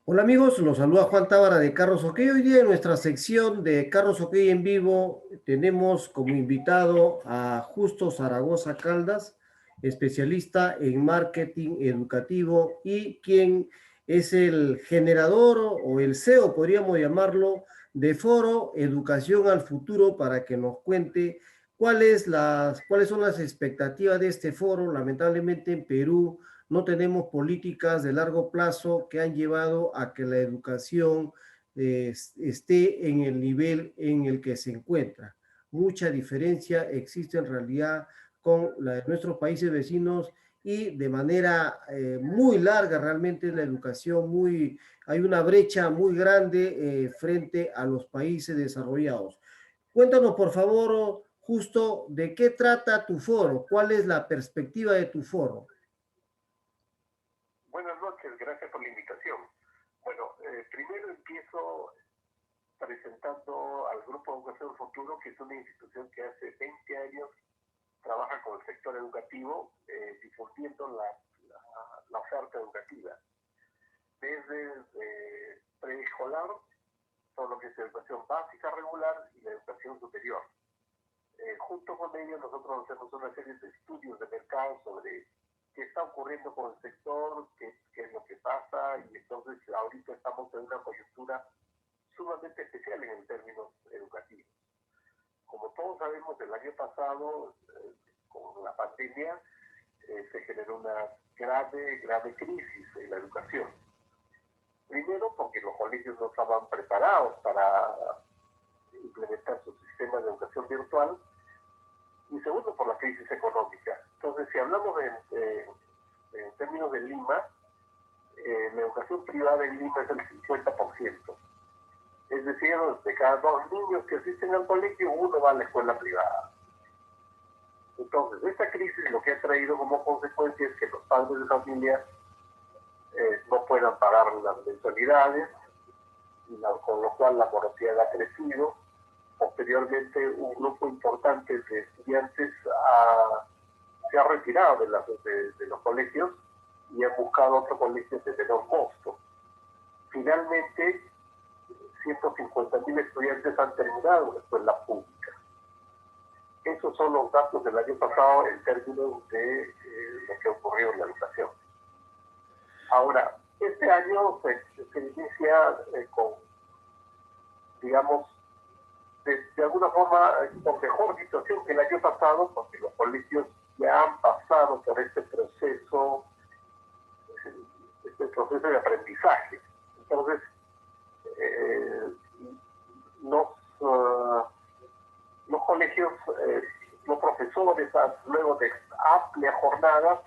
Hola amigos, los saluda Juan Tábara de Carros OK. Hoy día en nuestra sección de Carros OK en vivo tenemos como invitado a Justo Zaragoza Caldas, especialista en marketing educativo y quien es el generador o el CEO, podríamos llamarlo, de Foro Educación al Futuro para que nos cuente cuáles son las expectativas de este foro. Lamentablemente en Perú no tenemos políticas de largo plazo que han llevado a que la educación esté en el nivel en el que se encuentra. Mucha diferencia existe en realidad con la de nuestros países vecinos y de manera muy larga realmente la educación hay una brecha muy grande frente a los países desarrollados. Cuéntanos por favor, Justo, ¿de qué trata tu foro? ¿Cuál es la perspectiva de tu foro? Buenas noches, gracias por la invitación. Bueno, primero empiezo presentando al Grupo Educación Futuro, que es una institución que hace 20 años trabaja con el sector educativo, difundiendo la oferta educativa. Desde preescolar, todo lo que es educación básica regular y la educación superior. Junto con ello, nosotros hacemos una serie de estudios de mercado sobre qué está ocurriendo con el sector, qué es lo que pasa, y entonces ahorita estamos en una coyuntura sumamente especial en términos educativos. Como todos sabemos, el año pasado, con la pandemia, se generó una grave crisis en la educación. Primero, porque los colegios no estaban preparados para implementar su sistema de educación virtual, y segundo, por la crisis económica. Entonces, si hablamos en términos de Lima, la educación privada en Lima es el 50%. Es decir, de cada 2 niños que asisten al colegio, uno va a la escuela privada. Entonces, esta crisis lo que ha traído como consecuencia es que los padres de familia no puedan pagar las mensualidades, con lo cual la morosidad ha crecido. Posteriormente, un grupo importante de estudiantes se ha retirado de los colegios y ha buscado otro colegio de menor costo. Finalmente, 150.000 estudiantes han terminado la escuela pública. Esos son los datos del año pasado en términos de lo que ocurrió en la educación. Ahora, este año se inicia con, digamos, de alguna forma, con mejor situación que el año pasado, porque los colegios ya han pasado por este proceso de aprendizaje. Entonces, los, los colegios, los profesores, luego de amplias jornadas,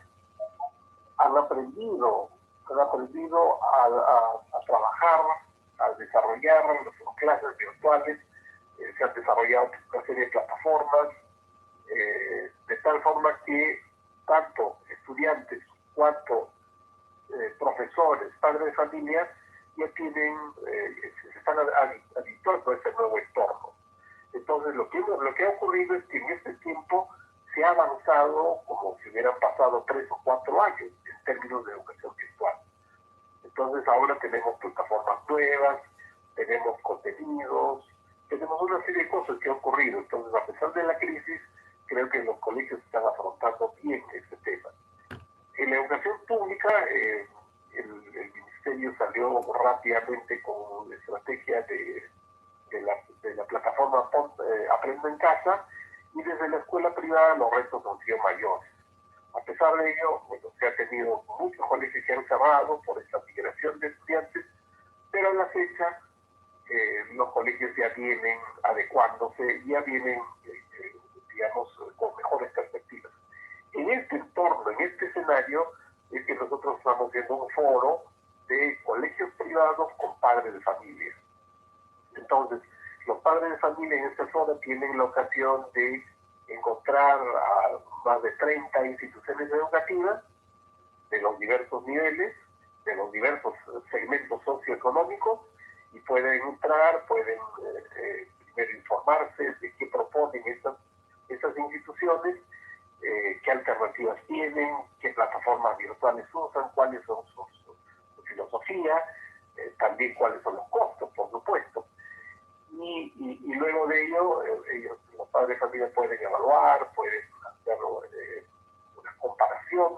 han aprendido a trabajar, a desarrollar las clases virtuales. Se han desarrollado una serie de plataformas, de tal forma que tanto estudiantes cuanto profesores, padres de familia, ya se están habituando a este nuevo entorno. Entonces, lo que ha ocurrido es que en este tiempo se ha avanzado como si hubieran pasado 3 o 4 años en términos de educación virtual. Entonces, ahora tenemos plataformas nuevas, tenemos contenidos, tenemos una serie de cosas que han ocurrido. Entonces, a pesar de la crisis, creo que los colegios están afrontando bien este tema. En la educación pública, el ministerio salió rápidamente con la estrategia de la plataforma Aprendo en Casa, y desde la escuela privada los retos han sido mayores. A pesar de ello, bueno, se ha tenido muchos colegios que han cerrado por esta migración de estudiantes, pero a la fecha los colegios ya vienen adecuándose, ya vienen, digamos, con mejores perspectivas. En este entorno, en este escenario, es que nosotros estamos viendo un foro de colegios privados con padres de familia. Entonces, los padres de familia en este foro tienen la ocasión de encontrar a más de 30 instituciones educativas de los diversos niveles, de los diversos segmentos socioeconómicos, y pueden entrar, pueden primero informarse de qué proponen esas instituciones, qué alternativas tienen, qué plataformas virtuales usan, cuáles son su filosofía, también cuáles son los costos, por supuesto. Y luego de ello, los padres de familia pueden evaluar, pueden hacer una comparación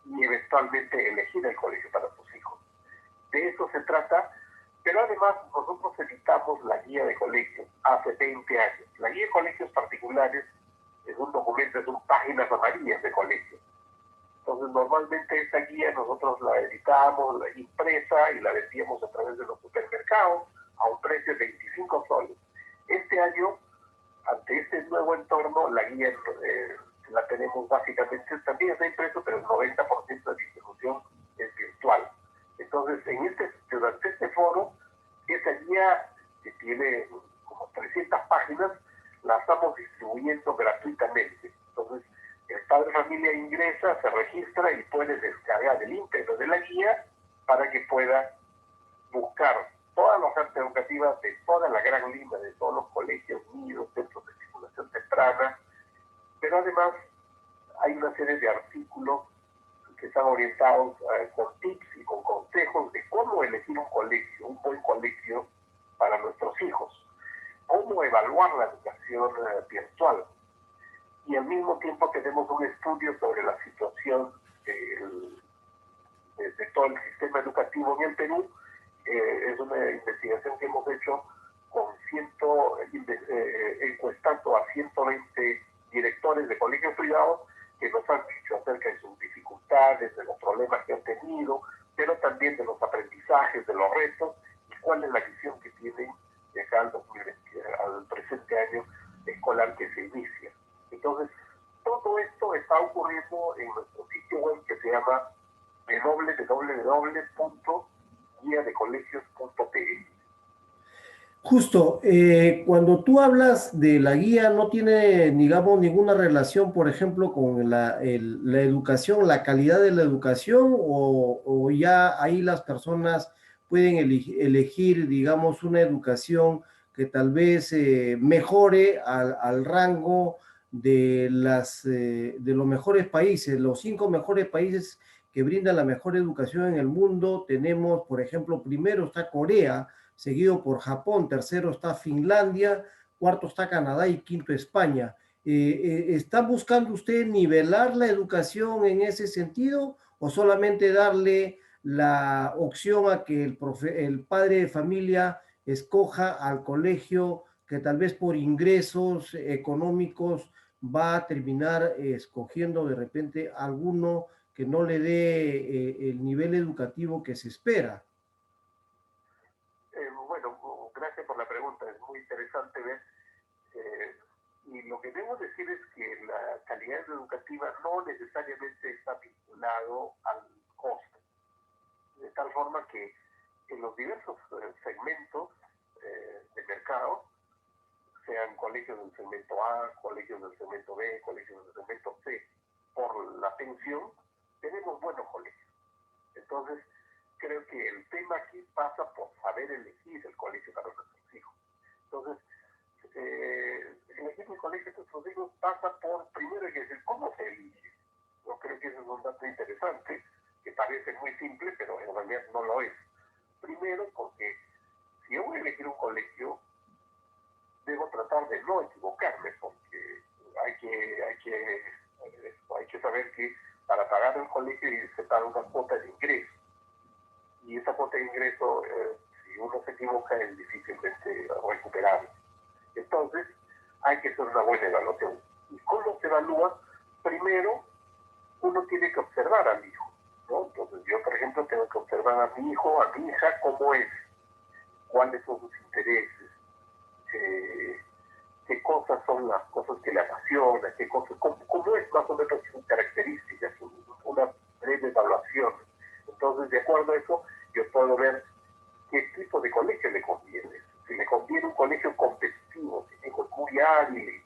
y eventualmente elegir el colegio para sus hijos. De eso se trata, pero además nosotros editamos la guía de colegios hace 20 años. La guía de colegios particulares es un documento, son páginas amarillas de colegios. Entonces, normalmente esta guía nosotros la editamos, la impresa y la vendíamos a través de los supermercados a un precio de 25 soles. Este año, ante este nuevo entorno, la guía la tenemos básicamente, también está impreso, pero el 90% de distribución es virtual. Entonces, durante este foro, esa guía que tiene como 300 páginas, la estamos distribuyendo gratuitamente. Entonces, el padre de familia ingresa, se registra y puede descargar el íntegro de la guía para que pueda buscar toda la oferta educativa de toda la gran línea, de todos los colegios, nidos, centros de estimulación temprana, pero además hay una serie de artículos que están orientados con tips y con consejos de cómo elegir un colegio, un buen colegio para nuestros hijos, cómo evaluar la educación virtual. Y al mismo tiempo tenemos un estudio sobre la situación de todo el sistema educativo en el Perú. Es una investigación que hemos hecho encuestando a 120 directores de colegios privados que nos han dicho acerca de sus dificultades, de los problemas que han tenido, pero también de los aprendizajes, de los retos y cuál es la visión que tienen de acá al presente año escolar que se inicia. Entonces, todo esto está ocurriendo en nuestro sitio web que se llama www.guiadecolegios.pe. Justo, cuando tú hablas de la guía, no tiene, digamos, ninguna relación, por ejemplo, con la educación, la calidad de la educación, o ya ahí las personas pueden elegir, digamos, una educación que tal vez mejore al rango de de los mejores países, los 5 mejores países que brindan la mejor educación en el mundo. Tenemos, por ejemplo, primero está Corea, seguido por Japón, tercero está Finlandia, cuarto está Canadá y quinto España. ¿Está buscando usted nivelar la educación en ese sentido o solamente darle la opción a que el padre de familia escoja al colegio que tal vez por ingresos económicos va a terminar escogiendo de repente alguno que no le dé el nivel educativo que se espera? Bueno, gracias por la pregunta, es muy interesante ver. Y lo que debo decir es que la calidad educativa no necesariamente está vinculado al costo, de tal forma que en los diversos segmentos de mercado, sean colegios del segmento A, colegios del segmento B, colegios del segmento C, por la pensión, tenemos buenos colegios. Entonces, creo que el tema aquí pasa por saber elegir el colegio para nuestros hijos. Entonces, elegir el colegio de nuestros hijos pasa por, primero hay que decir, ¿cómo se elige? Yo creo que ese es un dato interesante, que parece muy simple, pero en realidad no lo es. Primero, porque si yo voy a elegir un colegio, debo tratar de no equivocarme, porque hay que saber que para pagar el colegio se paga una cuota de ingreso. Y esa cuota de ingreso, si uno se equivoca, es difícilmente recuperable. Entonces, hay que hacer una buena evaluación. ¿Y cómo se evalúa? Primero, uno tiene que observar al hijo, ¿no? Entonces, yo, por ejemplo, tengo que observar a mi hijo, a mi hija, cómo es, cuáles son sus intereses, qué cosas son las cosas que le apasionan, cómo es más o menos sus características, una breve evaluación. Entonces, de acuerdo a eso, yo puedo ver qué tipo de colegio le conviene. Si le conviene un colegio competitivo, que es muy hábil y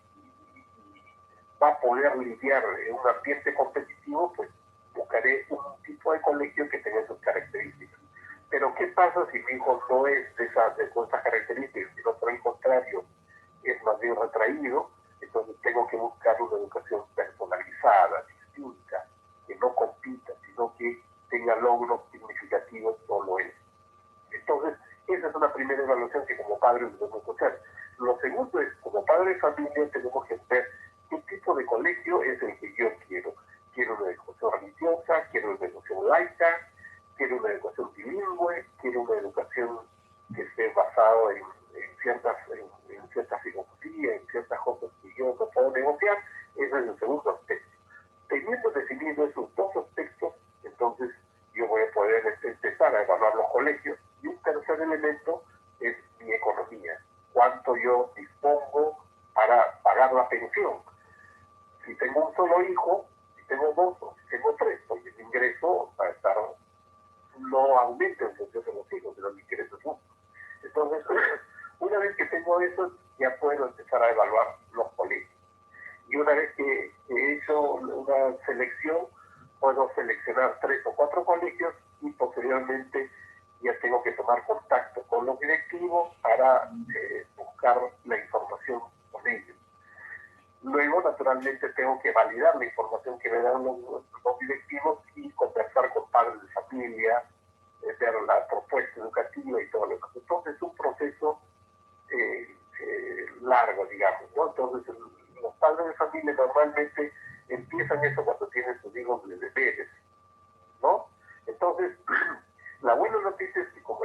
va a poder lidiar en un ambiente competitivo, pues buscaré un tipo de colegio que tenga esas características. Pero ¿qué pasa si mi hijo no es de esas características, sino por el contrario, es más bien retraído? Entonces tengo que buscar una educación personalizada, distinta, que no compita, sino que tenga logros significativos solo él. Entonces, esa es una primera evaluación que como padres debemos hacer. Lo segundo es, como padre de familia, tenemos que ver qué tipo de colegio es el que yo quiero. Quiero una educación religiosa, quiero una educación laica, quiero una educación bilingüe, quiero una educación que esté basada en cierta filosofía, en ciertas cosas que yo no puedo negociar. Ese es el segundo aspecto. Teniendo definido esos dos aspectos, entonces yo voy a poder empezar a evaluar los colegios. Y un tercer elemento es mi economía. Cuánto yo dispongo para pagar la pensión. Si tengo un solo hijo, si tengo dos o si tengo tres, pues el ingreso va a estar, no aumenta en función de los hijos, sino el ingreso es uno. Entonces, una vez que tengo eso, ya puedo empezar a evaluar los colegios. Y una vez que he hecho una selección, puedo seleccionar 3 o 4 colegios y posteriormente ya tengo que tomar contacto con los directivos para buscar la información con ellos. Luego, naturalmente, tengo que validar la información que me dan los directivos y conversar con padres de familia, ver la propuesta educativa y todo lo demás. Entonces, es un proceso largo, digamos, ¿no? Entonces, los padres de familia normalmente empiezan eso cuando tienen sus hijos de bebés, ¿no? Entonces, la buena noticia es que, como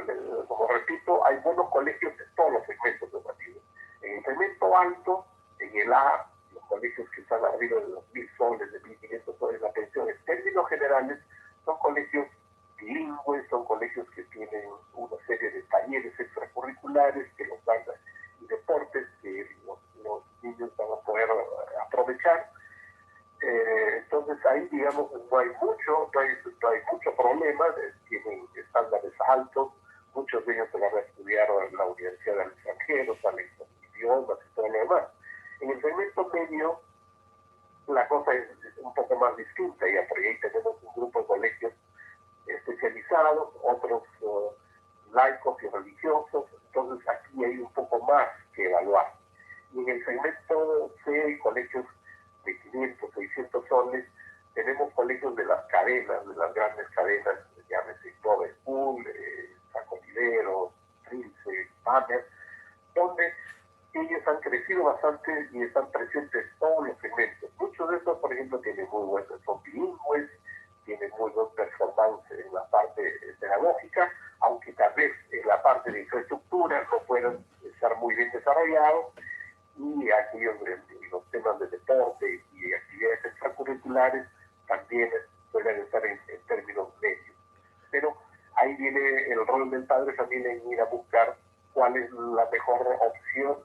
repito, hay buenos colegios en todos los segmentos educativos. En el segmento alto, en el A, los colegios que están arriba de los 1.000 soles, de 1.500 soles la pensión, en términos generales, son colegios bilingües, son colegios que tienen una serie de talleres extracurriculares que los dan y deportes que los niños van a poder aprovechar. Entonces ahí, digamos, no hay mucho problema, tienen estándares altos, muchos de ellos se van a estudiar en la universidad del extranjero, salen con idiomas y todo lo demás. En el segmento medio, la cosa es un poco más distinta, y por ahí tenemos un grupo de colegios especializados, otros laicos y religiosos, entonces aquí hay un poco más que evaluar. Y en el segmento C, colegios de 500, 600 soles, tenemos colegios de las cadenas, de las grandes cadenas, llámese Global School, Sacolideros, Trince, Banner, donde ellos han crecido bastante y están presentes en todos los segmentos. Muchos de estos, por ejemplo, tienen muy buenos, son bilingües, tienen muy buen performance en la parte pedagógica, aunque tal vez en la parte de infraestructura no puedan estar muy bien desarrollados, y aquellos los temas de deporte y actividades extracurriculares también suelen estar en términos medios. Pero ahí viene el rol del padre también en ir a buscar cuál es la mejor opción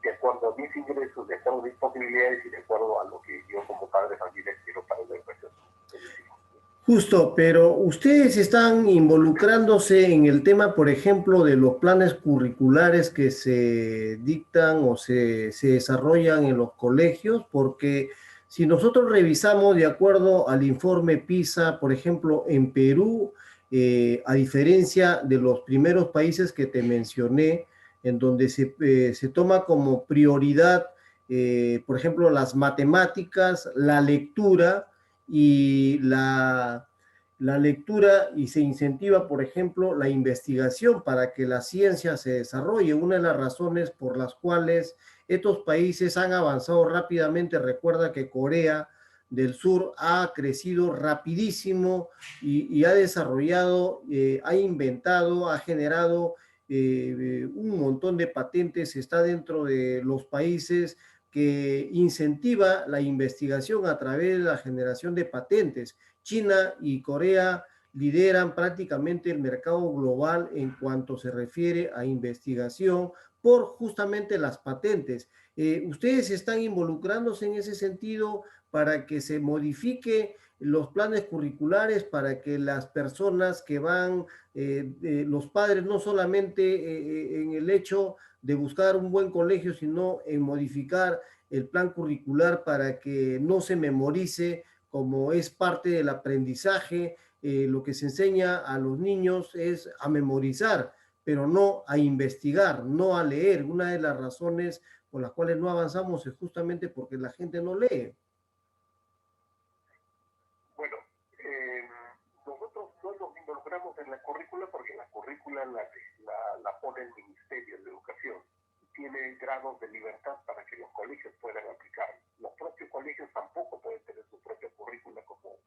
de acuerdo a mis ingresos, de acuerdo a mis posibilidades y de acuerdo a lo que yo como padre de familia quiero para la educación de mis hijos. Justo, pero ustedes están involucrándose en el tema, por ejemplo, de los planes curriculares que se dictan o se desarrollan en los colegios, porque si nosotros revisamos de acuerdo al informe PISA, por ejemplo, en Perú, a diferencia de los primeros países que te mencioné, en donde se toma como prioridad, por ejemplo, las matemáticas, la lectura, y la lectura, y se incentiva, por ejemplo, la investigación para que la ciencia se desarrolle. Una de las razones por las cuales estos países han avanzado rápidamente, recuerda que Corea del Sur ha crecido rapidísimo y ha desarrollado, ha inventado, ha generado un montón de patentes, está dentro de los países que incentiva la investigación a través de la generación de patentes. China y Corea lideran prácticamente el mercado global en cuanto se refiere a investigación por justamente las patentes. ¿Ustedes están involucrándose en ese sentido para que se modifique los planes curriculares, para que las personas que van, los padres, no solamente en el hecho de buscar un buen colegio, sino en modificar el plan curricular para que no se memorice como es parte del aprendizaje? Lo que se enseña a los niños es a memorizar, pero no a investigar, no a leer. Una de las razones por las cuales no avanzamos es justamente porque la gente no lee. Bueno, nosotros no nos involucramos involucramos en la currícula porque la currícula la pone el Ministerio de Educación. Tiene grados de libertad para que los colegios puedan aplicar. Los propios colegios tampoco pueden tener su propia currícula como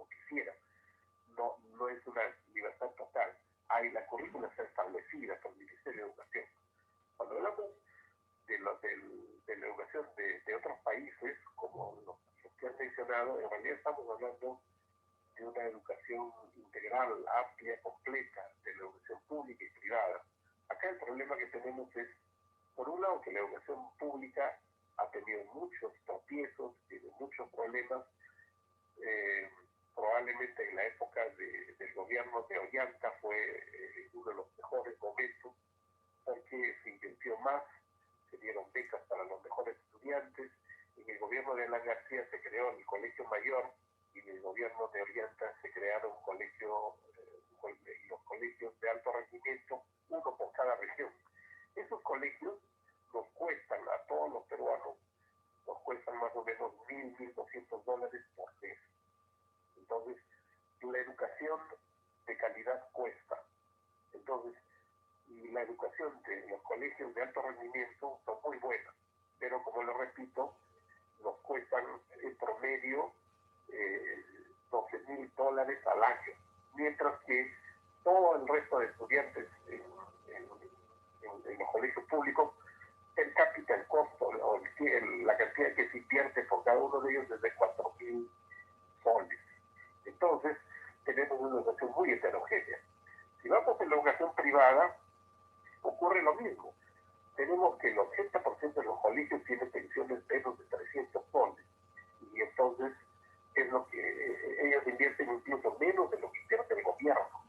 quisieran. No es una libertad total. La currícula está establecida por el Ministerio de Educación. Cuando hablamos de la educación de otros países, como los que han mencionado, en realidad estamos hablando de una educación integral, amplia, completa, de la educación pública y privada. Acá el problema que tenemos es, por un lado, que la educación pública ha tenido muchos tropiezos, tiene muchos problemas. Probablemente en la época del gobierno de Ollanta fue uno de los mejores momentos, porque se invirtió más, se dieron becas para los mejores estudiantes. En el gobierno de Alan García se creó el Colegio Mayor, y en el gobierno de Ollanta se crearon los colegios de alto rendimiento, uno por cada región. Esos colegios nos cuestan a todos los peruanos, nos cuestan más o menos $1,200 por mes. Entonces, la educación de calidad cuesta. Entonces, y la educación de los colegios de alto rendimiento son muy buenas, pero como lo repito, nos cuestan en promedio $12,000 al año, mientras que todo el resto de estudiantes en los colegios públicos, el cápita, el costo, o la cantidad que se invierte por cada uno de ellos es de 4,000 soles. Entonces, tenemos una educación muy heterogénea. Si vamos en la educación privada, ocurre lo mismo. Tenemos que el 80% de los colegios tienen pensiones menos de 300 soles. Y entonces, es lo que ellos invierten incluso menos de lo que invierte el gobierno.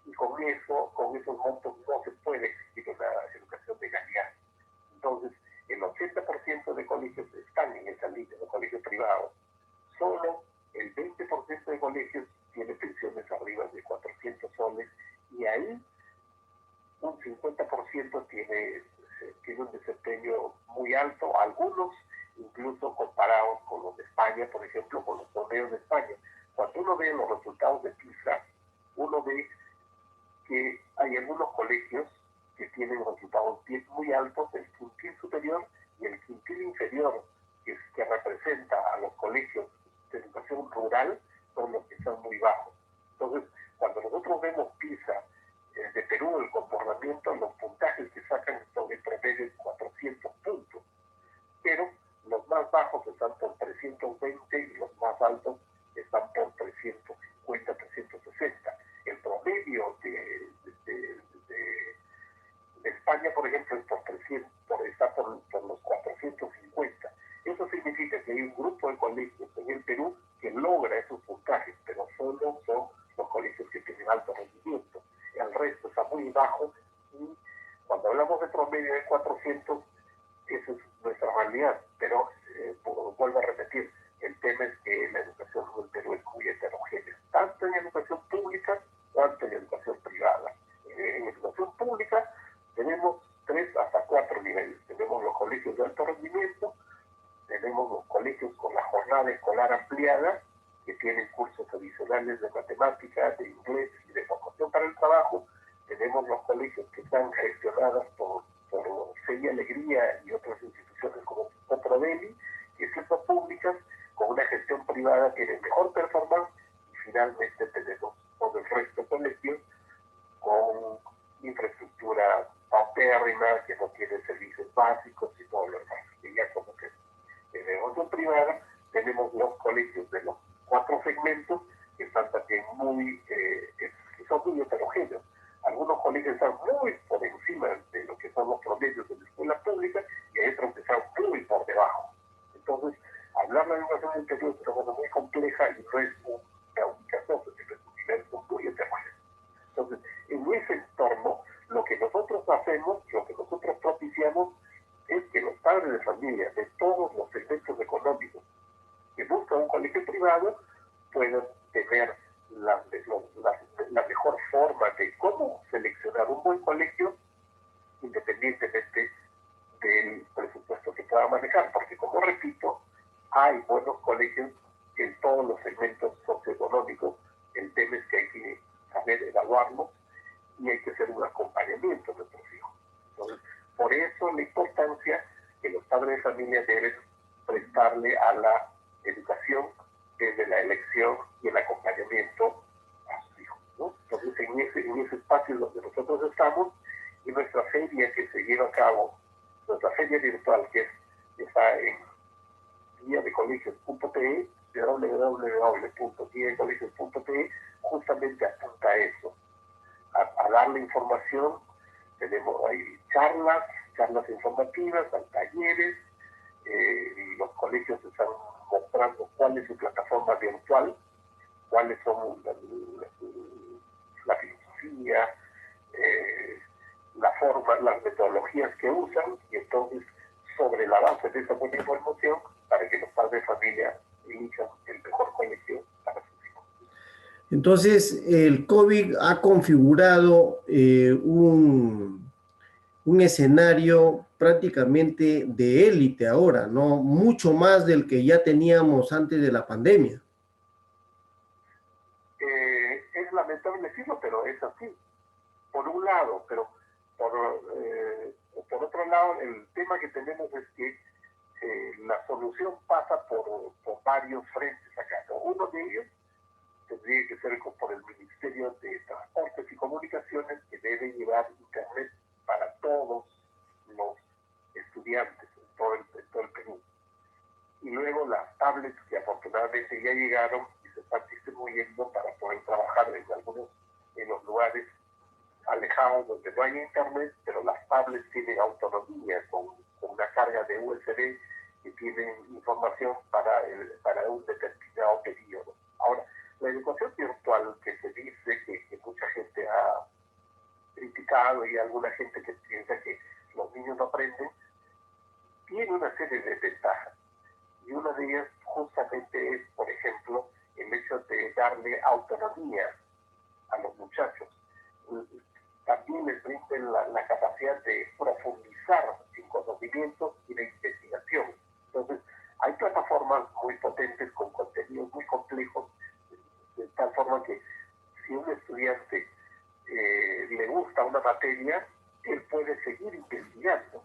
Y con esos montos no se puede exigir una educación de calidad. Entonces, el 80% de colegios están en esa línea, de colegios privados. Solo el 20% de colegios tiene pensiones arriba de 400 soles, y ahí un 50% tiene un desempeño muy alto, algunos incluso comparados con los de España, por ejemplo, con los torneos de España. Cuando uno ve los resultados de PISA, uno ve que hay algunos colegios que tienen resultados muy altos, el quintil superior y el quintil inferior, que representa a los colegios de educación rural, son los que son muy bajos. Entonces, cuando nosotros vemos PISA de Perú, el comportamiento, los puntajes que sacan son en promedio de 400 puntos, pero los más bajos están por 320 y los más altos están por 350, 360. El promedio de España, por ejemplo, es está por los 450. Eso significa que hay un grupo de colegios en el Perú que logra esos puntajes, pero solo son los colegios que tienen alto rendimiento. El resto está muy bajo, y cuando hablamos de promedio de 400, esa es nuestra realidad. Pero vuelvo a repetir, el tema es que la educación en Perú es muy heterogénea, tanto en educación pública cuanto en educación privada. En educación pública tenemos 3 hasta 4 niveles. Tenemos los colegios de alto rendimiento, tenemos los colegios con la jornada escolar ampliada, que tienen cursos adicionales de matemáticas, de inglés y de formación para el trabajo. Tenemos los colegios que están gestionados por Fe y Alegría y otras instituciones como Prodeli, que son públicas, con una gestión privada que tiene mejor performance. Y finalmente tenemos todo el resto de colegios con infraestructura paupérrima, que no tiene servicios básicos y todo lo demás. Y ya como que en la educación privada tenemos los colegios de los 4 segmentos, que están también que son muy heterogéneos. Algunos colegios están muy por encima de lo que son los promedios de la escuela pública, y hay otros que están muy por debajo. Entonces, hablar de la educación interior es una cosa muy compleja y no es una única cosa, sino es un universo muy heterogéneo. Entonces, en ese entorno, lo que nosotros hacemos, lo que nosotros propiciamos, es que los padres de familia de todos los segmentos económicos que buscan un colegio privado puedan tener la mejor forma de cómo seleccionar un buen colegio, independientemente del presupuesto que pueda manejar, porque, como repito, hay buenos colegios en todos los segmentos socioeconómicos. El tema es que hay que saber evaluarlos y hay que hacer un acompañamiento de nuestros hijos. Entonces, por eso la importancia que los padres de familia deben prestarle a la educación desde la elección y el acompañamiento a sus hijos, ¿no? Entonces, en ese espacio donde nosotros estamos, y nuestra feria que se lleva a cabo, nuestra feria virtual, que está en guiadecolegios.pe, www.guiadecolegios.pe, justamente apunta a eso, a darle información. Tenemos ahí charlas informativas, hay talleres, los colegios están mostrando cuál es su plataforma virtual, cuáles son la filosofía, la forma, las metodologías que usan, y entonces sobre la base de esa buena información, para que los padres de familia elijan el mejor colegio para sus hijos. Entonces, el COVID ha configurado un escenario prácticamente de élite ahora, ¿no? Mucho más del que ya teníamos antes de la pandemia. Es lamentable decirlo, pero es así. Por un lado, pero por otro lado, el tema que tenemos es que la solución pasa por varios frentes acá, ¿no? Uno de ellos tendría que ser por el Ministerio de Transportes y Comunicaciones, que debe llevar internet para todos los estudiantes en todo el Perú. Y luego las tablets que afortunadamente ya llegaron y se están distribuyendo para poder trabajar en los lugares alejados donde no hay internet, pero las tablets tienen autonomía con una carga de USB que tienen información para un determinado periodo. Ahora, la educación virtual que se dice que mucha gente ha criticado, y alguna gente que piensa que los niños no aprenden, tiene una serie de ventajas. Y una de ellas justamente es, por ejemplo, el hecho de darle autonomía a los muchachos. También les brinden la capacidad de profundizar en conocimientos y de investigación. Entonces, hay plataformas muy potentes con contenidos muy complejos, de tal forma que si un estudiante le gusta una materia, él puede seguir investigando.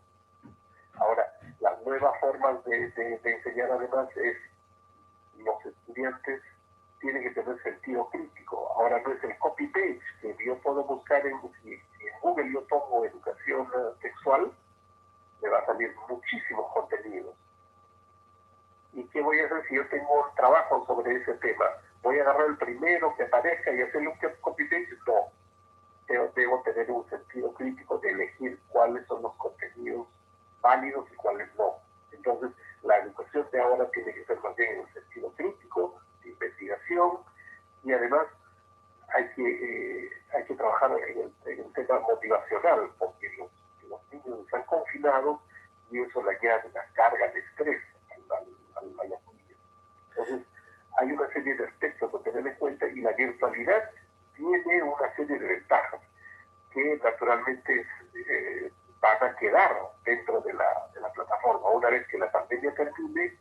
Ahora, las nuevas formas de enseñar además es, los estudiantes tienen que tener sentido crítico. Ahora no es el copy-paste, que yo puedo buscar en Google, yo pongo educación sexual, me va a salir muchísimos contenidos. ¿Y qué voy a hacer si yo tengo un trabajo sobre ese tema? ¿Voy a agarrar el primero que aparezca y hacerle un copy-paste? No. Debo tener un sentido crítico de elegir cuáles son los contenidos válidos y cuáles no. Entonces, la educación de ahora tiene que ser más bien en un sentido crítico, de investigación, y además hay que trabajar en el tema motivacional, porque los niños están confinados y eso le añade una carga de estrés a los niños. Entonces, hay una serie de aspectos a tener en cuenta, y la virtualidad tiene una serie de ventajas que naturalmente van a quedar dentro de la plataforma. Una vez que la pandemia termine,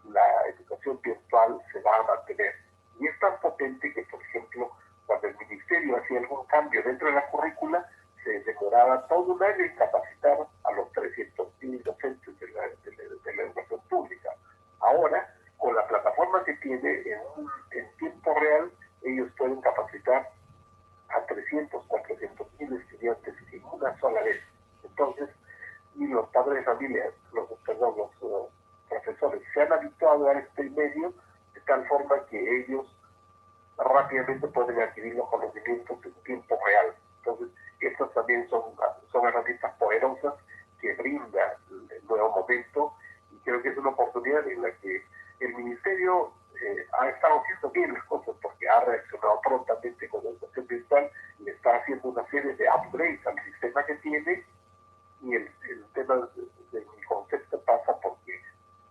la educación virtual se va a mantener. Y es tan potente que, por ejemplo, cuando el ministerio hacía algún cambio dentro de la currícula, se demoraba todo un año en capacitar a los 300.000 docentes de la educación pública. Ahora, con la plataforma que tiene, en tiempo real, ellos pueden capacitar a 400.000 estudiantes en una sola vez. Entonces, y los padres de familia, los profesores se han habituado a este medio de tal forma que ellos rápidamente pueden adquirir los conocimientos en tiempo real. Entonces, estas también son herramientas poderosas que brinda el nuevo momento, y creo que es una oportunidad en la que el Ministerio ha estado haciendo bien las cosas, porque ha reaccionado prontamente con la educación virtual, le está haciendo una serie de upgrades al sistema que tiene, y el tema de mi concepto pasa porque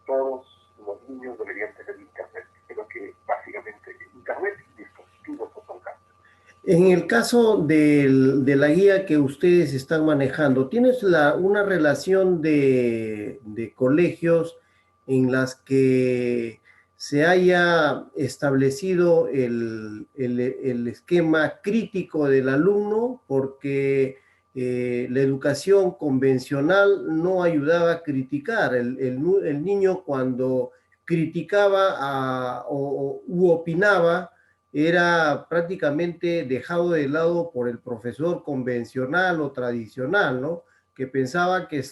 todos los niños deberían tener internet. Creo que básicamente internet y dispositivos son casos. En el caso de la guía que ustedes están manejando, ¿tienes una relación de colegios en las que se haya establecido el esquema crítico del alumno, porque la educación convencional no ayudaba a criticar. El niño cuando criticaba u opinaba, era prácticamente dejado de lado por el profesor convencional o tradicional, ¿no? Que pensaba que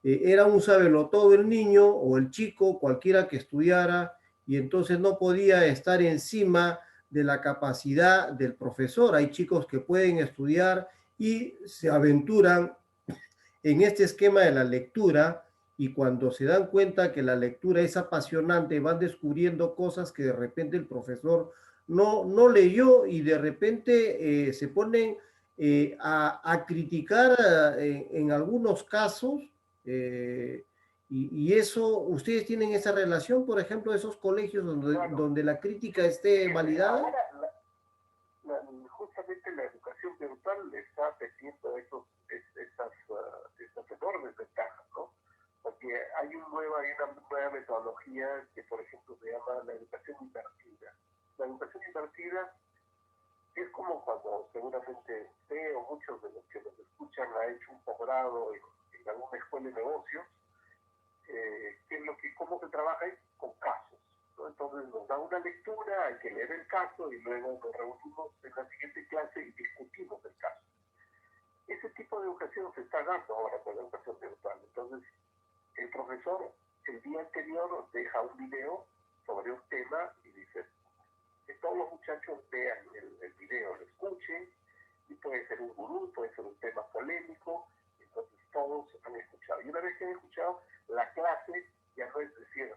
era un sabelotodo el niño o el chico, cualquiera que estudiara, y entonces no podía estar encima de la capacidad del profesor. Hay chicos que pueden estudiar y se aventuran en este esquema de la lectura, y cuando se dan cuenta que la lectura es apasionante, van descubriendo cosas que de repente el profesor no leyó, y de repente se ponen a criticar en algunos casos. eh, y eso, ¿ustedes tienen esa relación, por ejemplo, de esos colegios Claro, donde la crítica esté fíjese, validada? ahora justamente la educación virtual está teniendo estas enormes ventajas, ¿no? Porque hay una nueva metodología que, por ejemplo, se llama la educación invertida. La educación invertida es como cuando seguramente usted o muchos de los que nos escuchan ha hecho un posgrado en alguna escuela de negocios. ¿Cómo se trabaja? Es con casos, ¿no? Entonces nos da una lectura, hay que leer el caso y luego nos reunimos en la siguiente clase y discutimos el caso. Ese tipo de educación se está dando ahora con la educación virtual. Entonces, el profesor el día anterior deja un video sobre un tema y dice que todos los muchachos vean el video, lo escuchen, y puede ser un gurú, puede ser un tema polémico. Entonces todos han escuchado. Y una vez que han escuchado, la clase ya no es decir,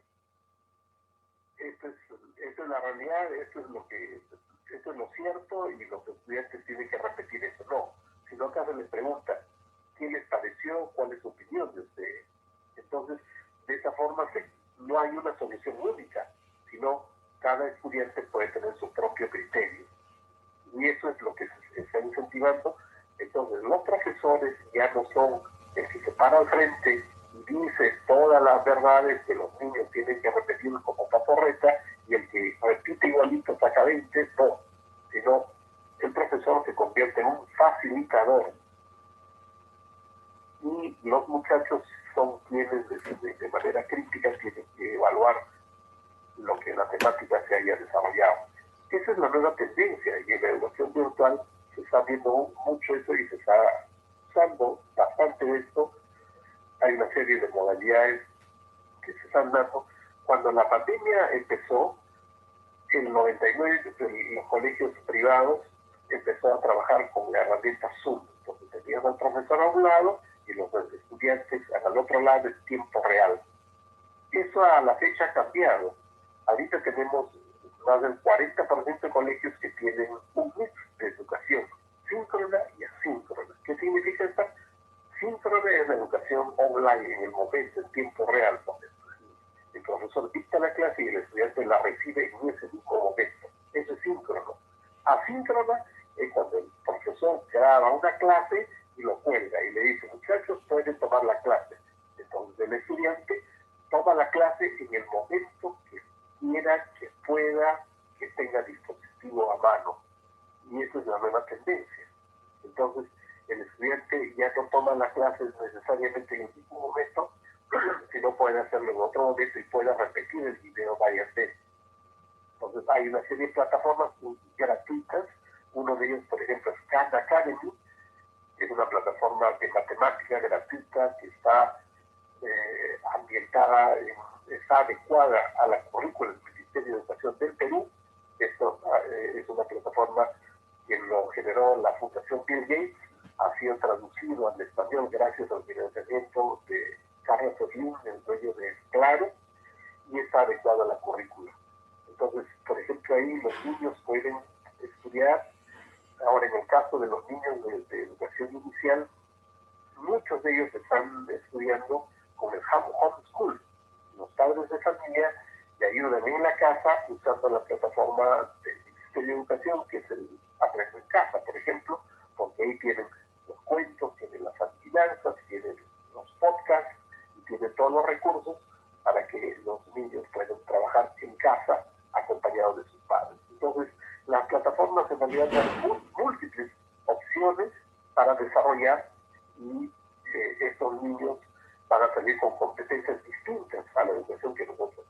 esto es la realidad, esto es lo cierto y los estudiantes tienen que repetir eso. No, sino que se les pregunta, ¿qué les pareció? ¿Cuál es su opinión de ustedes? Entonces, de esa forma no hay una solución única, sino cada estudiante puede tener su propio criterio. Y eso es lo que se está incentivando. Entonces, los profesores ya no son el que se para al frente y dice todas las verdades que los niños tienen que repetir como paporreta, y el que repite igualito saca 20, no, sino el profesor se convierte en un facilitador y los muchachos son quienes de manera crítica tienen que evaluar lo que en la temática se haya desarrollado. Esa es la nueva tendencia, y en la educación virtual se está viendo mucho eso y se está usando bastante de esto. Hay una serie de modalidades que se están dando. Cuando la pandemia empezó, en el 99 los colegios privados empezó a trabajar con la herramienta Zoom. Entonces tenían al profesor a un lado y los estudiantes al otro lado en tiempo real. Eso a la fecha ha cambiado. Ahorita tenemos más del 40% de colegios que tienen un mix de educación síncrona y asíncrona. ¿Qué significa esto? Síncrona es la educación online, en el momento, en tiempo real. El profesor dicta la clase y el estudiante la recibe en ese mismo momento. Eso es síncrono. Asíncrona es cuando el profesor graba una clase y lo cuelga y le dice, muchachos, pueden tomar la clase. Entonces el estudiante toma la clase en el momento que quiera, que pueda, que tenga dispositivo a mano. Y eso es la nueva tendencia. Entonces, el estudiante ya no toma la clase necesariamente en el mismo momento, sino puede hacerlo en otro momento y puede repetir el video varias veces. Entonces, hay una serie de plataformas gratuitas. Uno de ellos, por ejemplo, es Khan Academy, que es una plataforma de matemática gratuita que está ambientada, está adecuada a la currícula del Ministerio de Educación del Perú. Esto es una plataforma que lo generó la Fundación Bill Gates, ha sido traducido al español gracias al financiamiento de Carlos Slim, el dueño de Claro, y está adecuado a la currícula. Entonces, por ejemplo, ahí los niños pueden estudiar. Ahora, en el caso de los niños de educación inicial, muchos de ellos están estudiando con el homeschool. Los padres de familia le ayudan en la casa usando la plataforma del Ministerio de Educación, que es el Aprendo en Casa, por ejemplo, porque ahí tienen los cuentos, tienen las adivinanzas, tienen los podcasts y tienen todos los recursos para que los niños puedan trabajar condiciones para desarrollar y estos niños van a salir con competencias distintas a la educación que nosotros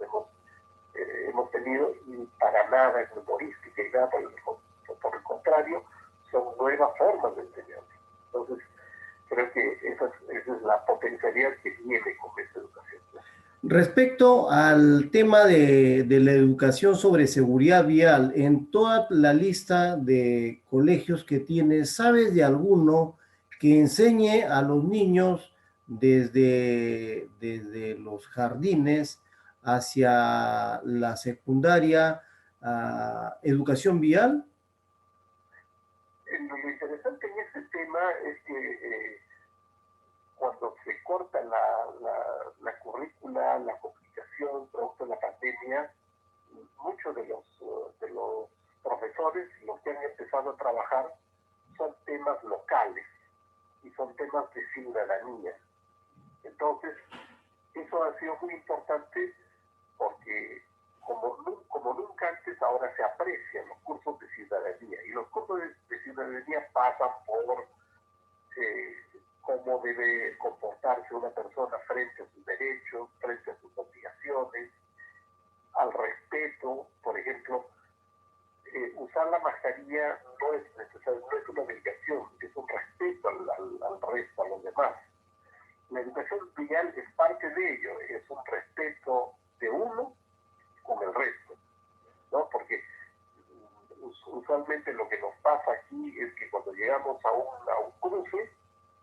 hemos tenido, y para nada es memorística y nada, por el contrario, son nuevas formas de enseñanza. Entonces, creo que esa es la potencialidad que viene con esta educación. Respecto al tema de la educación sobre seguridad vial, en toda la lista de colegios que tienes, ¿sabes de alguno que enseñe a los niños desde los jardines hacia la secundaria, educación vial? Lo interesante en este tema es que cuando se corta la currícula, la comunicación, producto de la pandemia, muchos de los profesores, los que han empezado a trabajar, son temas locales y son temas de ciudadanía. Entonces, eso ha sido muy importante porque como nunca antes, ahora se aprecian los cursos de ciudadanía, y los cursos de ciudadanía pasan por cómo debe comportarse una persona frente a sus derechos, frente a sus obligaciones, al respeto. Por ejemplo, usar la mascarilla no es necesario, no es una obligación, es un respeto al resto, a los demás. La educación vial es parte de ello, es un respeto de uno con el resto, ¿no? Porque usualmente lo que nos pasa aquí es que cuando llegamos a un cruce,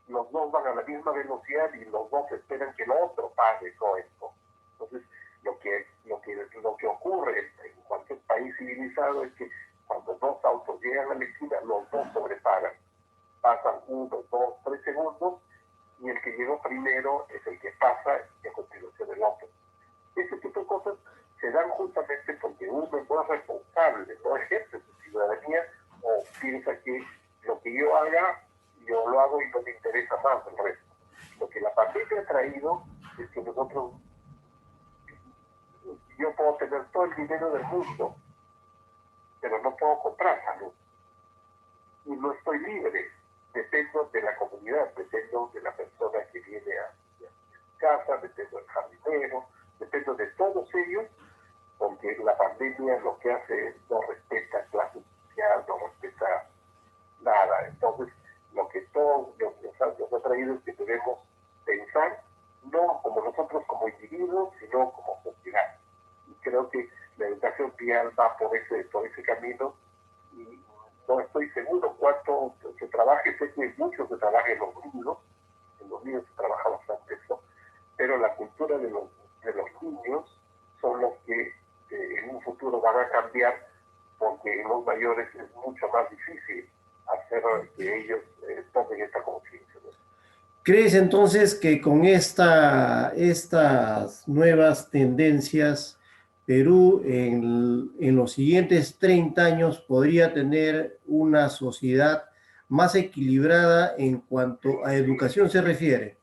los dos van a la misma velocidad y los dos esperan que el otro pase todo esto. Entonces, lo que ocurre en cualquier país civilizado es que cuando dos autos llegan a la esquina, los dos sobrepagan. Pasan 1, 2, 3 segundos, y el que llegó primero es el que pasa, y a continuación el otro. Ese tipo de cosas se dan justamente porque uno no es responsable, no ejerce su ciudadanía, o piensa que lo que yo haga, yo lo hago y no me interesa más el resto. Lo que la pandemia ha traído es que yo puedo tener todo el dinero del mundo, pero no puedo comprar salud. Y no estoy libre. Dependo de la comunidad, dependo de la persona que viene a mi casa, dependo del jardinero, dependo de todos ellos, porque la pandemia lo que hace es no respeta clase social, no respeta nada. Entonces, lo que todo nos ha traído es que debemos pensar no como nosotros como individuos, sino como sociedad. Y creo que la educación vial va por ese camino, y no estoy seguro cuánto se trabaje. Sé que mucho se trabaja en los niños se trabaja bastante eso, pero la cultura de los niños son los que en un futuro van a cambiar, porque en los mayores es mucho más difícil hacer que ellos tomen esta conciencia, ¿no? ¿Crees entonces que con estas nuevas tendencias, Perú en los siguientes 30 años podría tener una sociedad más equilibrada en cuanto a educación se refiere?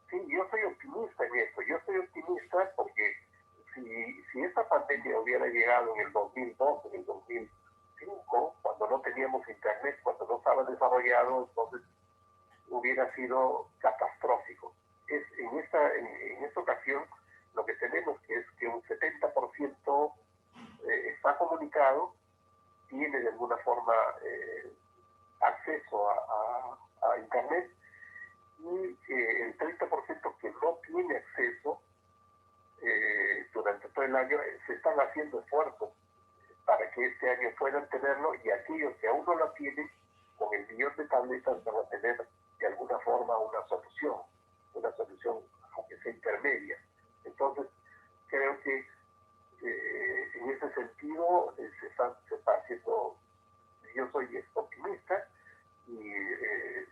Sí, yo soy optimista en esto. Yo soy optimista porque si esta pandemia hubiera llegado en el 2002, en el 2005, cuando no teníamos internet, cuando no estaba desarrollado, entonces hubiera sido catastrófico. En esta ocasión lo que tenemos es que un 70% está comunicado, tiene de alguna forma acceso a internet, y el 30% que no tiene acceso durante todo el año, se están haciendo esfuerzos para que este año puedan tenerlo, y aquellos que aún no lo tienen, con el millón de tabletas van a tener de alguna forma una solución aunque sea intermedia. Entonces, creo que en ese sentido se está haciendo. Yo soy optimista, y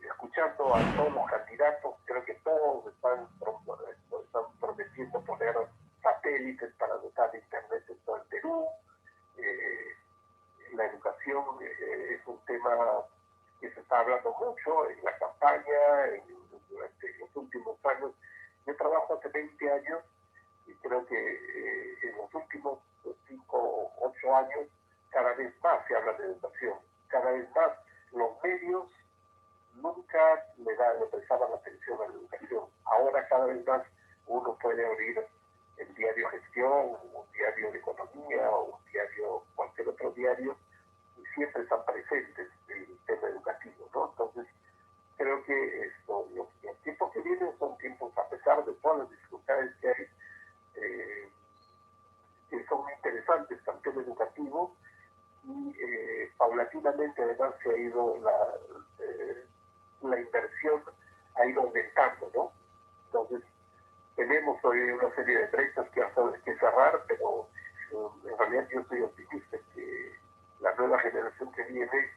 escuchando a todos los candidatos, creo que todos están prometiendo poner satélites para dotar de internet en todo el Perú. La educación es un tema que se está hablando mucho en la campaña, durante los últimos años. Yo trabajo hace 20 años, y creo que en los últimos 5 o 8 años cada vez más se habla de educación, cada vez más los medios nunca le prestaban atención a la educación. Ahora cada vez más uno puede abrir el diario Gestión, un diario de Economía o un diario, cualquier otro diario, y siempre están presentes el tema educativo, ¿no? Entonces, creo que los tiempos que vienen son tiempos, a pesar de todas las dificultades que hay, que son interesantes para el tema educativo, y paulatinamente además se ha ido la inversión ha ido aumentando, ¿no? Entonces, tenemos hoy una serie de brechas que cerrar, pero en realidad yo soy optimista en que la nueva generación que viene,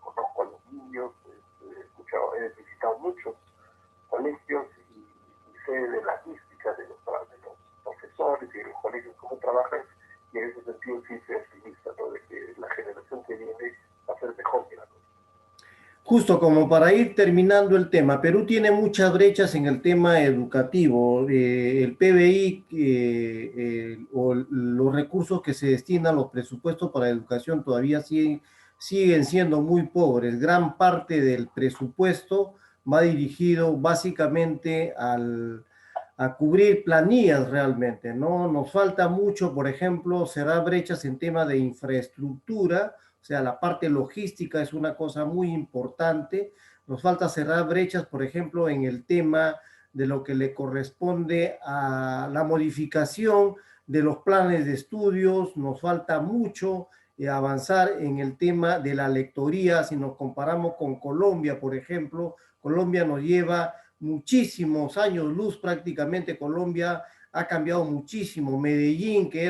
conozco a los niños, he visitado muchos colegios y sé de la mística de los profesores y de los colegios, cómo trabajan, y en ese sentido sí soy optimista, ¿no? De que la generación que viene va a ser mejor que la nuestra. Justo como para ir terminando el tema, Perú tiene muchas brechas en el tema educativo. El PBI o los recursos que se destinan, los presupuestos para educación todavía siguen siendo muy pobres. Gran parte del presupuesto va dirigido básicamente a cubrir planillas realmente, ¿no? Nos falta mucho, por ejemplo, cerrar brechas en tema de infraestructura. O sea, la parte logística es una cosa muy importante. Nos falta cerrar brechas, por ejemplo, en el tema de lo que le corresponde a la modificación de los planes de estudios. Nos falta mucho avanzar en el tema de la lectoría. Si nos comparamos con Colombia, por ejemplo, Colombia nos lleva muchísimos años luz prácticamente. Colombia ha cambiado muchísimo. Medellín, que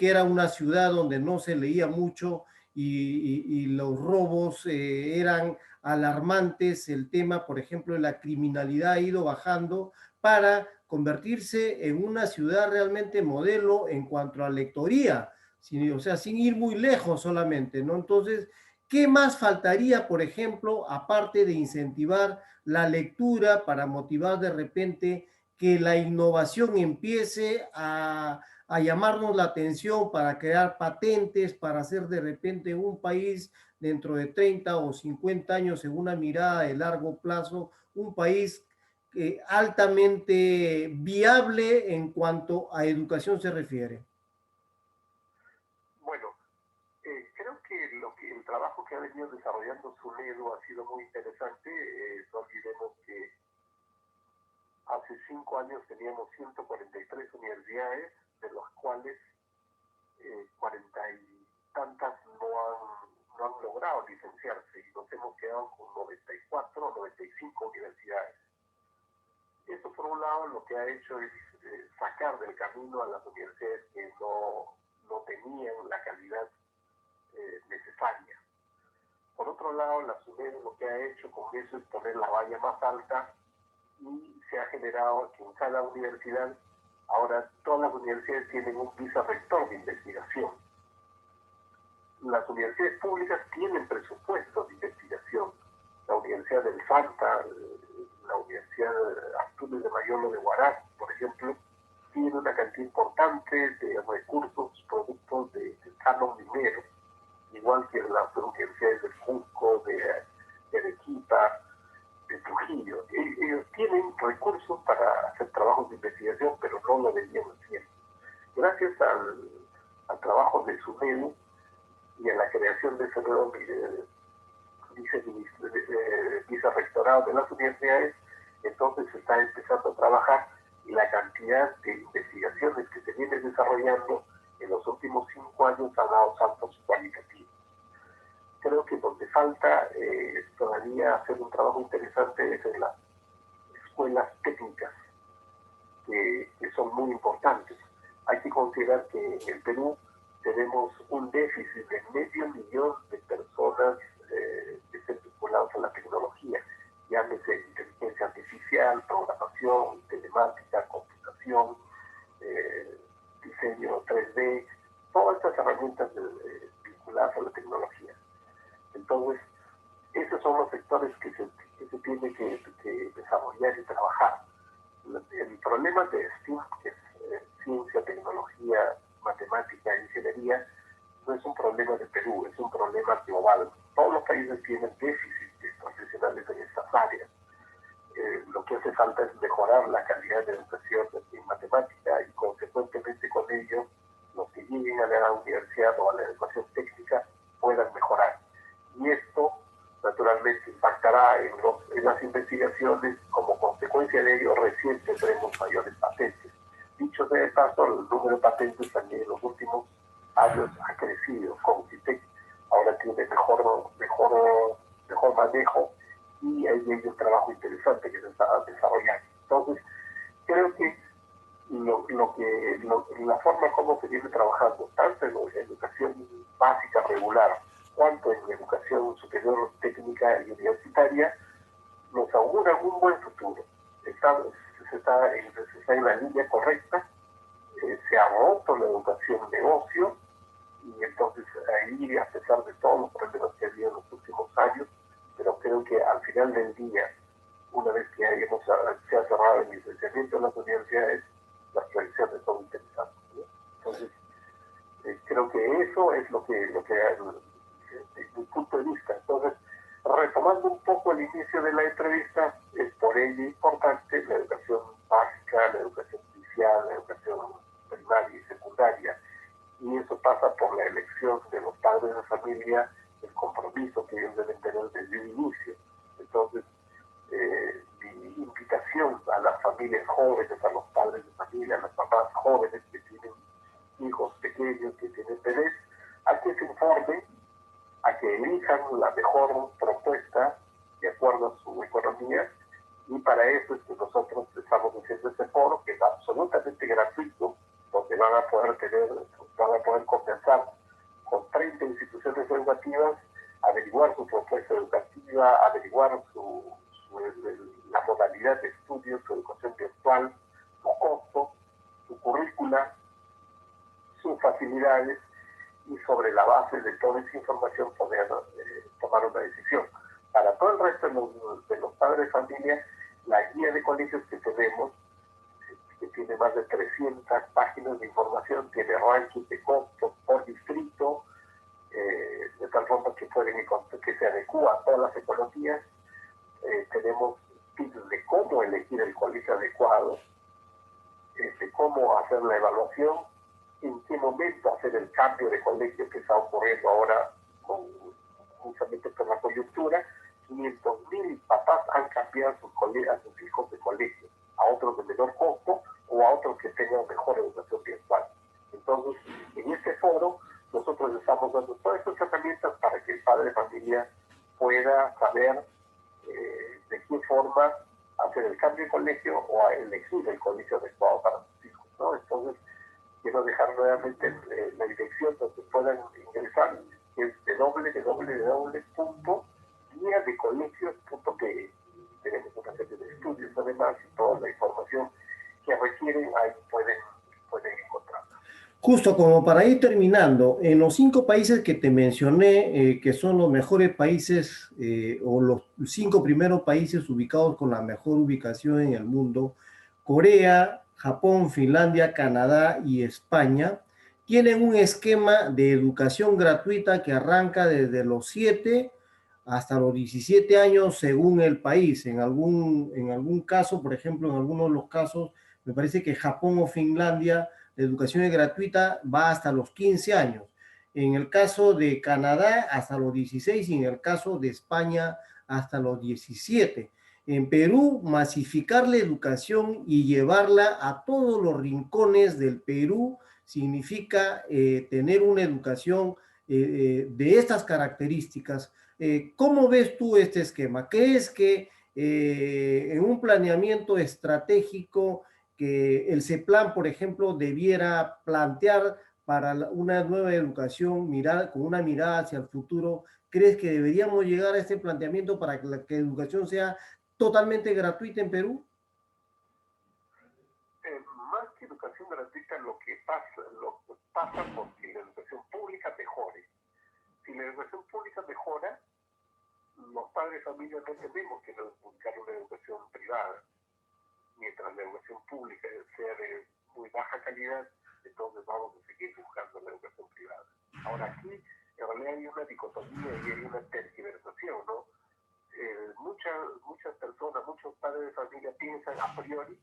era una ciudad donde no se leía mucho y los robos eran alarmantes. El tema, por ejemplo, de la criminalidad ha ido bajando para convertirse en una ciudad realmente modelo en cuanto a lectoría, o sea, sin ir muy lejos solamente, ¿no? Entonces, ¿qué más faltaría, por ejemplo, aparte de incentivar la lectura para motivar de repente que la innovación empiece a llamarnos la atención para crear patentes, para hacer de repente un país dentro de 30 o 50 años en una mirada de largo plazo, un país altamente viable en cuanto a educación se refiere? Bueno, creo que el trabajo que ha venido desarrollando SUNEDU ha sido muy interesante. No olvidemos que hace 5 años teníamos 143 universidades, de las cuales 40 y tantas no han logrado licenciarse, y nos hemos quedado con 94 o 95 universidades. Eso, por un lado, lo que ha hecho es sacar del camino a las universidades que no tenían la calidad necesaria. Por otro lado, la SUNED lo que ha hecho con eso es poner la valla más alta, y se ha generado que en cada universidad, ahora todas las universidades tienen un vicerrector de investigación. Las universidades públicas tienen presupuestos de investigación. La Universidad del Santa, la Universidad Asturias de Mayolo de Huaraz, por ejemplo, tiene una cantidad importante de recursos productos del canon minero, igual que las universidades del Cusco, de Arequipa, de Trujillo. Ellos tienen recursos para hacer trabajos de investigación, pero no lo venían haciendo. Gracias al trabajo de SUNEDU y a la creación de ese nuevo vicerrectorado de las universidades, entonces se está empezando a trabajar, y la cantidad de investigaciones que se vienen desarrollando en los últimos 5 años ha dado saltos cualitativos. Creo que donde falta todavía hacer un trabajo interesante es en las escuelas técnicas, que son muy importantes. Hay que considerar que en el Perú tenemos un déficit de 500.000 de personas que estén vinculadas a la tecnología, llámese inteligencia artificial, programación, telemática, computación, diseño 3D, todas estas herramientas vinculadas a la tecnología. Entonces, esos son los sectores que se tienen que desarrollar y trabajar. El problema de STEAM, que es ciencia, tecnología, matemática, ingeniería, no es un problema de Perú, es un problema global. Todos los países tienen déficit de profesionales en estas áreas. Lo que hace falta es mejorar la calidad de educación en matemática y consecuentemente con ello los que lleguen a la universidad o a la educación técnica puedan mejorar. Y esto naturalmente impactará en las investigaciones. Como consecuencia de ello recién tendremos mayores patentes. Dicho sea de paso, el número de patentes también en los últimos años ha crecido. Concitec ahora tiene mejor manejo y hay un trabajo interesante que se está desarrollando. Entonces, creo que la forma como se viene trabajando, tanto en educación básica regular, cuanto en educación superior técnica y universitaria, nos auguran un buen futuro. Se está en la línea correcta, se ha roto la educación negocio, y entonces ahí, a pesar de todos los problemas que ha habido en los últimos años, pero creo que al final del día, una vez que se ha cerrado el licenciamiento en las universidades, las proyecciones son interesantes, ¿no? Entonces, creo que eso es lo que desde mi punto de vista. Entonces, retomando un poco el inicio de la entrevista, es por ello importante la educación básica, la educación inicial, la educación primaria y secundaria, y eso pasa por la elección de los padres de familia, el compromiso que ellos deben tener desde el inicio. Entonces, mi invitación a las familias jóvenes, a los padres de familia, a las mamás jóvenes que tienen hijos pequeños, que tienen bebés, a que se informen, a que elijan la mejor propuesta de acuerdo a su economía, y para eso es que nosotros estamos haciendo este foro, que es absolutamente gratuito, donde van a poder conversar con 30 instituciones educativas, averiguar su propuesta educativa, averiguar la modalidad de estudio, su educación virtual, su costo, su currícula, sus facilidades, y sobre la base de toda esa información poder tomar una decisión. Para todo el resto de los padres de familia, la guía de colegios que tenemos, que tiene más de 300 páginas de información, tiene rankings de costos por distrito, de tal forma que se adecua a todas las economías. Tenemos tips de cómo elegir el colegio adecuado, de cómo hacer la evaluación, en qué momento hacer el cambio de colegio que está ocurriendo ahora justamente por la coyuntura. 500.000 papás han cambiado a sus hijos de colegio, a otros de menor costo o a otros que tengan mejor educación virtual. Entonces, en este foro, nosotros estamos dando todas estas herramientas para que el padre de familia pueda saber de qué forma hacer el cambio de colegio o a elegir el colegio adecuado para sus hijos, ¿no? Entonces, quiero dejar nuevamente la dirección donde puedan ingresar, que es www.guiadecolegios.pe. Tenemos una serie de estudios además y toda la información que requieren, ahí pueden encontrarla. Justo como para ir terminando, en los 5 países que te mencioné, que son los mejores países o los 5 primeros países ubicados con la mejor ubicación en el mundo, Corea, Japón, Finlandia, Canadá y España, tienen un esquema de educación gratuita que arranca desde los 7 hasta los 17 años según el país. En algún caso, por ejemplo, en algunos de los casos, me parece que Japón o Finlandia, la educación es gratuita, va hasta los 15 años. En el caso de Canadá, hasta los 16, y en el caso de España, hasta los 17. En Perú, masificar la educación y llevarla a todos los rincones del Perú significa tener una educación de estas características. ¿Cómo ves tú este esquema? ¿Crees que en un planeamiento estratégico que el CEPLAN, por ejemplo, debiera plantear para una nueva educación, con una mirada hacia el futuro? ¿Crees que deberíamos llegar a este planteamiento para que la educación sea totalmente gratuita en Perú? Más que educación gratuita, lo que pasa porque la educación pública mejore. Si la educación pública mejora, los padres de familia no tenemos que buscar una educación privada. Mientras la educación pública sea de muy baja calidad, entonces vamos a seguir buscando la educación privada. Ahora aquí, en realidad hay una dicotomía y hay una tergiversación, ¿no? Muchas personas, muchos padres de familia piensan a priori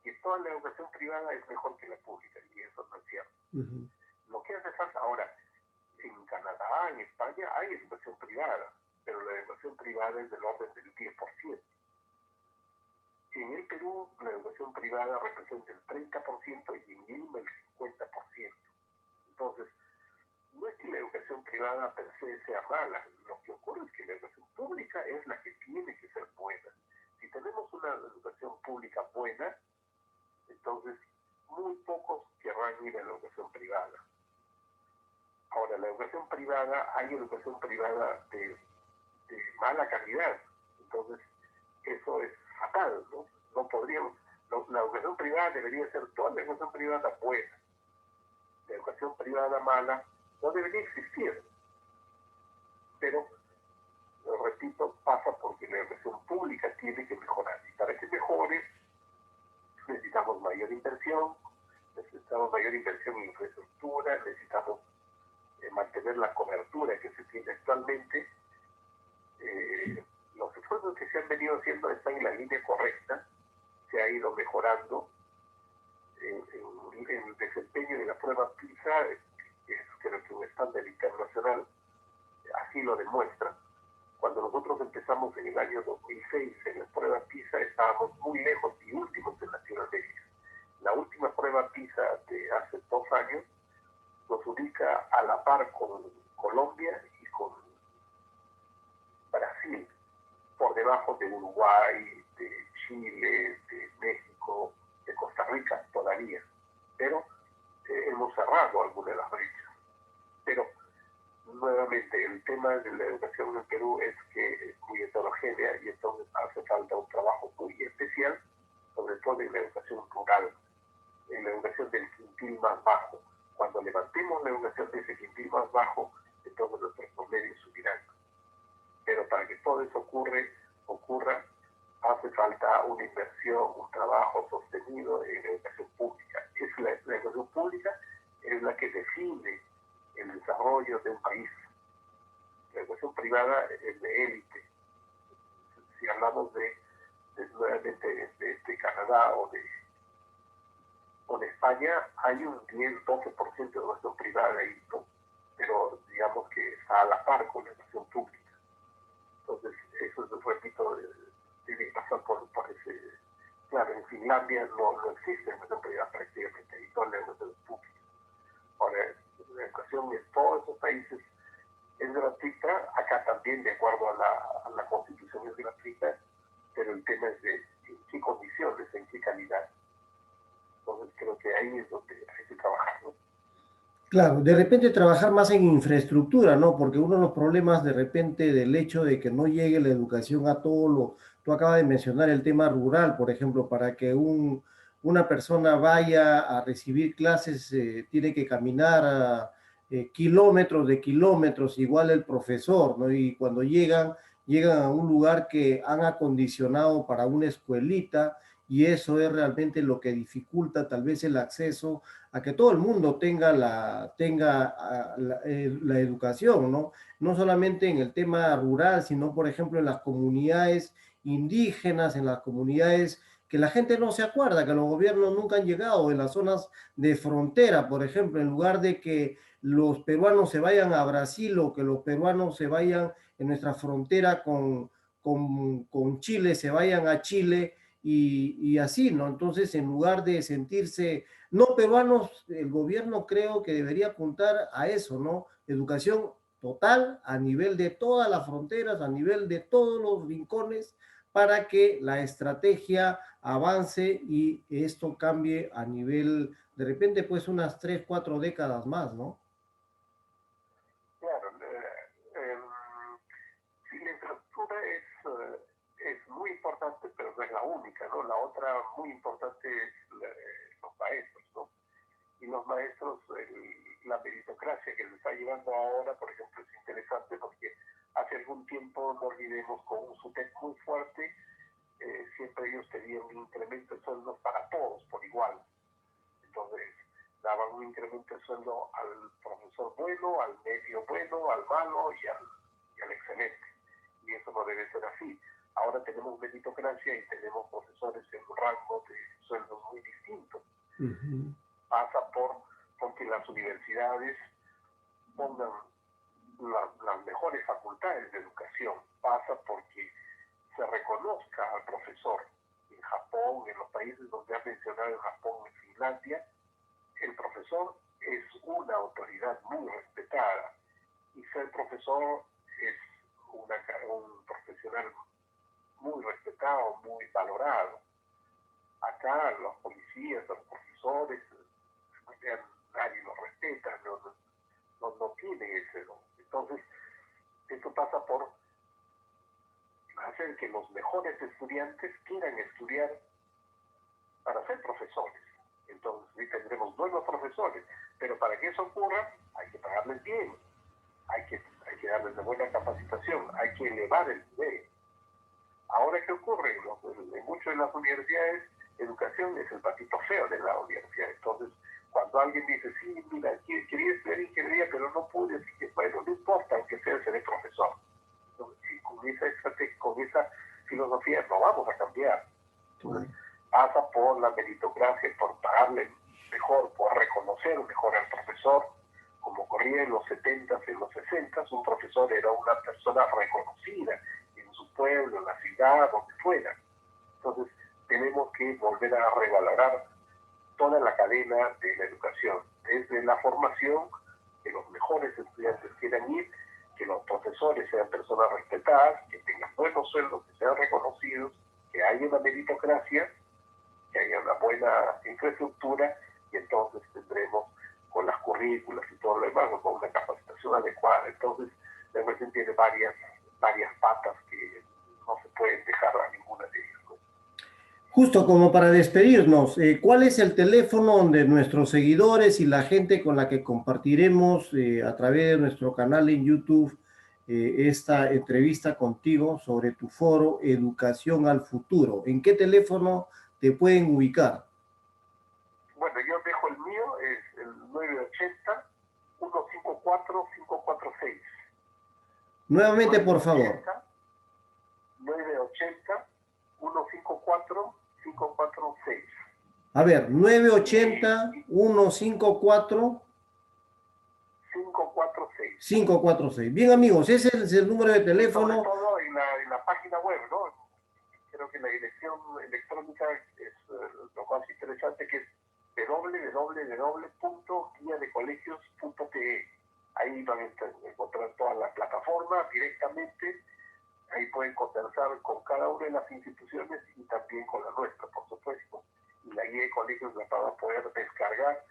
que toda la educación privada es mejor que la pública, y eso no es cierto. Ujú. Lo que hace falta ahora, en Canadá, en España, hay educación privada, pero la educación privada es del orden del 10%. En el Perú, la educación privada representa el 30% y en Lima el 50%. Entonces, no es que la educación privada per se sea mala, lo que ocurre es que la educación pública es la que tiene que ser buena. Si tenemos una educación pública buena, entonces muy pocos querrán ir a la educación privada. Ahora, la educación privada, hay educación privada de mala calidad, entonces eso es fatal, ¿no? No podríamos, la educación privada debería ser toda la educación privada buena. La educación privada mala no debería existir, pero, repito, pasa porque la educación pública tiene que mejorar. Y para que mejore, necesitamos mayor inversión en infraestructura, necesitamos mantener la cobertura que se tiene actualmente. Los esfuerzos que se han venido haciendo están en la línea correcta, se ha ido mejorando en el desempeño de la prueba PISA, que es creo que un estándar internacional, así lo demuestra. Cuando nosotros empezamos en el año 2006 en la prueba PISA, estábamos muy lejos y últimos en Latinoamérica. La última prueba PISA de hace 2 años nos ubica a la par con Colombia y con Brasil, por debajo de Uruguay, de Chile, de México, de Costa Rica todavía. Pero hemos cerrado algunas de las brechas. Pero nuevamente el tema de la educación en el Perú es que es muy heterogénea y entonces hace falta un trabajo muy especial, sobre todo en la educación rural, en la educación del quintil más bajo. Cuando levantemos la educación de ese quintil más bajo, entonces nuestros promedios subirán. Pero para que todo eso ocurra, hace falta una inversión, un trabajo sostenido en la educación pública. La educación pública es la que define el desarrollo de un país. La educación privada es de élite. Si hablamos nuevamente de Canadá o de España, hay un 10-12% de educación privada ahí, ¿no? Pero digamos que está a la par con la educación pública. Entonces, eso, repito, tiene que pasar por ese... Claro, en Finlandia no existe educación privada prácticamente, y toda la educación pública. Ahora, la educación en todos esos países es gratuita, acá también de acuerdo a la Constitución es gratuita, pero el tema es de en qué condiciones, en qué calidad. Entonces creo que ahí es donde hay que trabajar, ¿no? Claro, de repente trabajar más en infraestructura, ¿no? Porque uno de los problemas de repente del hecho de que no llegue la educación a todo lo... Tú acabas de mencionar el tema rural, por ejemplo, para que una persona vaya a recibir clases, tiene que caminar kilómetros de kilómetros, igual el profesor, ¿no? Y cuando llegan a un lugar que han acondicionado para una escuelita, y eso es realmente lo que dificulta tal vez el acceso a que todo el mundo tenga la educación, ¿no? No solamente en el tema rural, sino, por ejemplo, en las comunidades indígenas, en las comunidades que la gente no se acuerda, que los gobiernos nunca han llegado, en las zonas de frontera, por ejemplo, en lugar de que los peruanos se vayan a Brasil o que los peruanos se vayan en nuestra frontera con Chile, se vayan a Chile y así, ¿no? Entonces, en lugar de sentirse no peruanos, el gobierno creo que debería apuntar a eso, ¿no? Educación total a nivel de todas las fronteras, a nivel de todos los rincones, para que la estrategia avance y esto cambie a nivel, de repente, pues unas 3, 4 décadas más, ¿no? Claro, sí, la infraestructura es muy importante, pero no es la única, ¿no? La otra muy importante es los maestros, ¿no? Y los maestros, la meritocracia que se está llevando ahora, por ejemplo, es interesante porque hace algún tiempo, no olvidemos, con un SUTEP muy fuerte, siempre ellos tenían un incremento de sueldos para todos por igual. Entonces, daban un incremento de sueldo al profesor bueno, al medio bueno, al malo y al excelente. Y eso no debe ser así. Ahora tenemos meritocracia y tenemos profesores en un rango de sueldos muy distintos. Pasa porque las universidades pongan las mejores facultades de educación. Pasa porque se reconozca al profesor. En Japón, en los países donde ha mencionado, en Japón, en Finlandia, el profesor es una autoridad muy respetada y ser profesor es un profesional muy respetado, muy valorado. Acá los policías, los profesores, nadie los respeta, no tiene ese don. Entonces, esto pasa por hacer que los mejores estudiantes quieran estudiar para ser profesores. Entonces, sí tendremos buenos profesores, pero para que eso ocurra, hay que pagarles bien, hay que darles una buena capacitación, hay que elevar el nivel. Ahora, ¿qué ocurre? En muchas de las universidades, educación es el patito feo de la universidad. Entonces, cuando alguien dice, sí, mira, quería estudiar ingeniería, pero no pude, así que, bueno, no importa, aunque sea, seré profesor. Entonces, con esa filosofía no vamos a cambiar. Entonces, pasa por la meritocracia, por pagarle mejor, por reconocer mejor al profesor, como ocurría en los 70s, en los 60s, un profesor era una persona reconocida en su pueblo, en la ciudad, donde fuera. Entonces, tenemos que volver a revalorar toda la cadena de la educación, desde la formación, que los mejores estudiantes quieran ir, que los profesores sean personas respetadas, que tengan buenos sueldos, que sean reconocidos, que haya una meritocracia, que haya una buena infraestructura, y entonces tendremos con las currículas y todo lo demás, con una capacitación adecuada. Entonces, la educación tiene varias patas que no se pueden dejar a ninguna de ellas, ¿no? Justo como para despedirnos, ¿cuál es el teléfono donde nuestros seguidores y la gente con la que compartiremos a través de nuestro canal en YouTube esta entrevista contigo sobre tu foro Educación al Futuro? ¿En qué teléfono te pueden ubicar? Bueno, yo dejo el mío, es el 980-154-546. Nuevamente, por favor. 980-154-546. A ver, 980-154... 546. 546. Bien, amigos, ese es el número de teléfono. Sobre todo en la página web, ¿no? Creo que la dirección electrónica es lo más interesante, que es www.guiadecolegios.pe. Ahí van a encontrar toda la plataforma directamente. Ahí pueden conversar con cada una de las instituciones y también con la nuestra, por supuesto. Y la guía de colegios la van a poder descargar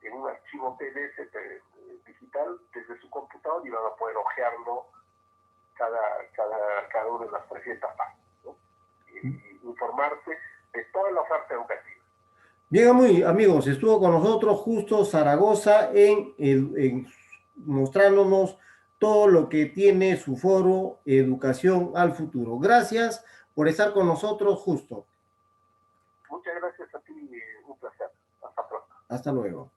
en un archivo PDF digital desde su computador y van a poder hojearlo cada una de las 300 páginas, ¿no? Y informarse de toda la oferta educativa. Bien, amigos, estuvo con nosotros Justo Zaragoza en mostrándonos todo lo que tiene su foro Educación al Futuro. Gracias por estar con nosotros, Justo. Muchas gracias a ti, un placer. Hasta pronto. Hasta luego.